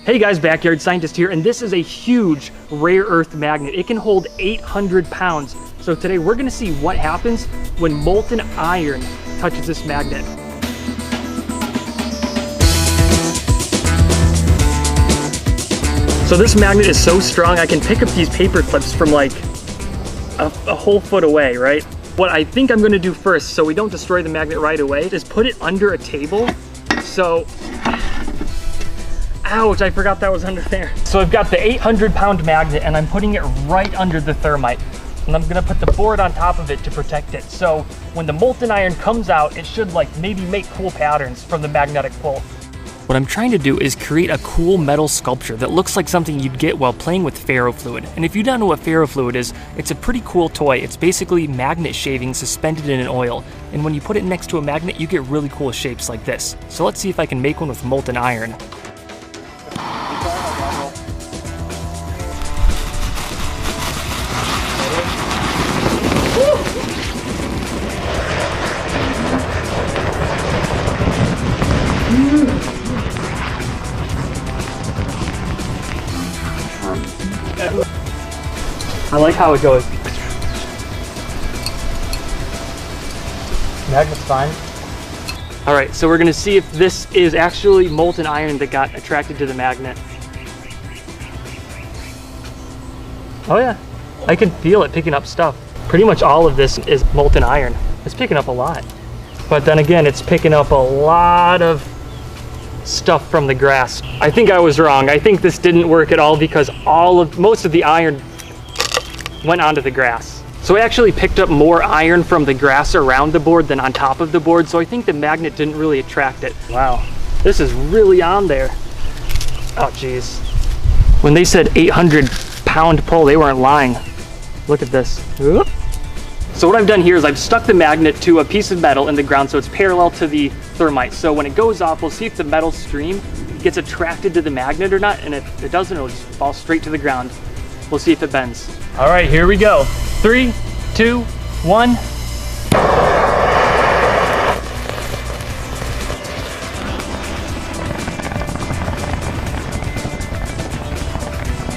Hey guys, Backyard Scientist here, and this is a huge rare earth magnet. It can hold 800 pounds. So today we're gonna see what happens when molten iron touches this magnet. So this magnet is so strong, I can pick up these paper clips from like a whole foot away, right? What I think I'm gonna do first, so we don't destroy the magnet right away, is put it under a table. So, ouch, I forgot that was under there. So I've got the 800-pound magnet and I'm putting it right under the thermite. And I'm gonna put the board on top of it to protect it. So when the molten iron comes out, it should like maybe make cool patterns from the magnetic pull. What I'm trying to do is create a cool metal sculpture that looks like something you'd get while playing with ferrofluid. And if you don't know what ferrofluid is, it's a pretty cool toy. It's basically magnet shavings suspended in an oil. And when you put it next to a magnet, you get really cool shapes like this. So let's see if I can make one with molten iron. I like how it goes. Magnet's fine. All right, so we're gonna see if this is actually molten iron that got attracted to the magnet. Oh yeah, I can feel it picking up stuff. Pretty much all of this is molten iron. It's picking up a lot. But then again, it's picking up a lot of stuff from the grass. I think I was wrong. I think this didn't work at all because most of the iron went onto the grass. So I actually picked up more iron from the grass around the board than on top of the board, so I think the magnet didn't really attract it. Wow, this is really on there. Oh geez. When they said 800-pound pull, they weren't lying. Look at this. Whoop. So what I've done here is I've stuck the magnet to a piece of metal in the ground so it's parallel to the thermite. So when it goes off, we'll see if the metal stream gets attracted to the magnet or not, and if it doesn't, it'll just fall straight to the ground. We'll see if it bends. All right, here we go. 3, 2, 1.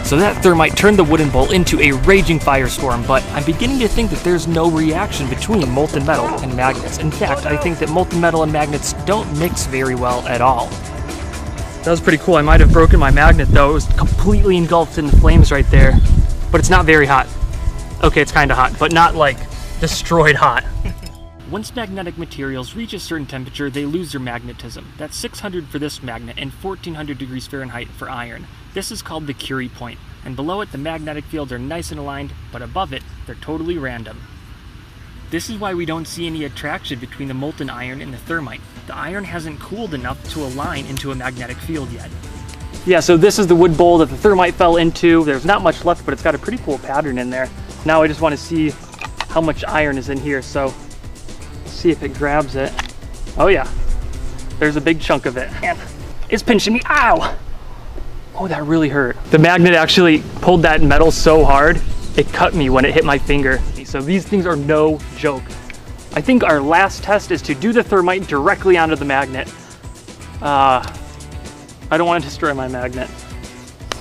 So that thermite turned the wooden bowl into a raging firestorm, but I'm beginning to think that there's no reaction between molten metal and magnets. In fact, I think that molten metal and magnets don't mix very well at all. That was pretty cool. I might have broken my magnet though. It was completely engulfed in the flames right there, but it's not very hot. Okay, it's kind of hot, but not like destroyed hot. Once magnetic materials reach a certain temperature, they lose their magnetism. That's 600 for this magnet and 1400 degrees Fahrenheit for iron. This is called the Curie point, and below it the magnetic fields are nice and aligned, but above it they're totally random. This is why we don't see any attraction between the molten iron and the thermite. The iron hasn't cooled enough to align into a magnetic field yet. Yeah, so this is the wood bowl that the thermite fell into. There's not much left, but it's got a pretty cool pattern in there. Now I just want to see how much iron is in here, so see if it grabs it. Oh yeah, there's a big chunk of it. Man, it's pinching me, ow! Oh, that really hurt. The magnet actually pulled that metal so hard, it cut me when it hit my finger. So these things are no joke. I think our last test is to do the thermite directly onto the magnet. I don't want to destroy my magnet.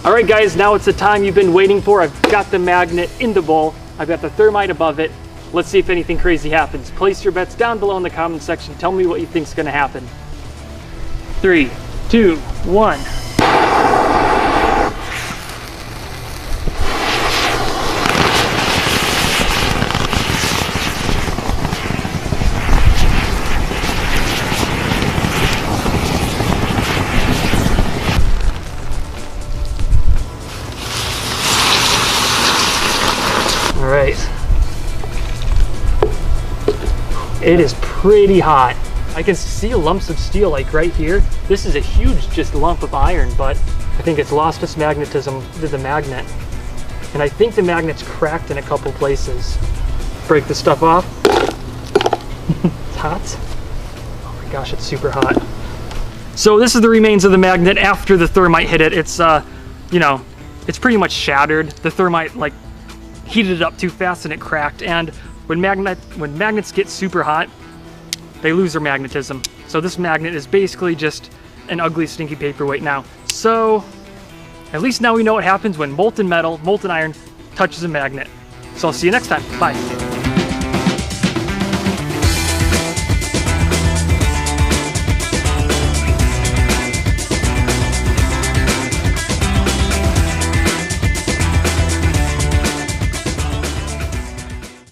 All right guys, now it's the time you've been waiting for. I've got the magnet in the bowl. I've got the thermite above it. Let's see if anything crazy happens. Place your bets down below in the comment section. Tell me what you think's gonna happen. 3, 2, 1. All right. It is pretty hot. I can see lumps of steel like right here. This is a huge just lump of iron, but I think it's lost its magnetism to the magnet. And I think the magnet's cracked in a couple places. Break the stuff off. It's hot. Oh my gosh, it's super hot. So this is the remains of the magnet after the thermite hit it. It's, you know, it's pretty much shattered. The thermite like heated it up too fast and it cracked. And when magnets get super hot, they lose their magnetism. So this magnet is basically just an ugly, stinky paperweight now. So At least now we know what happens when molten metal, molten iron touches a magnet. So I'll see you next time. Bye.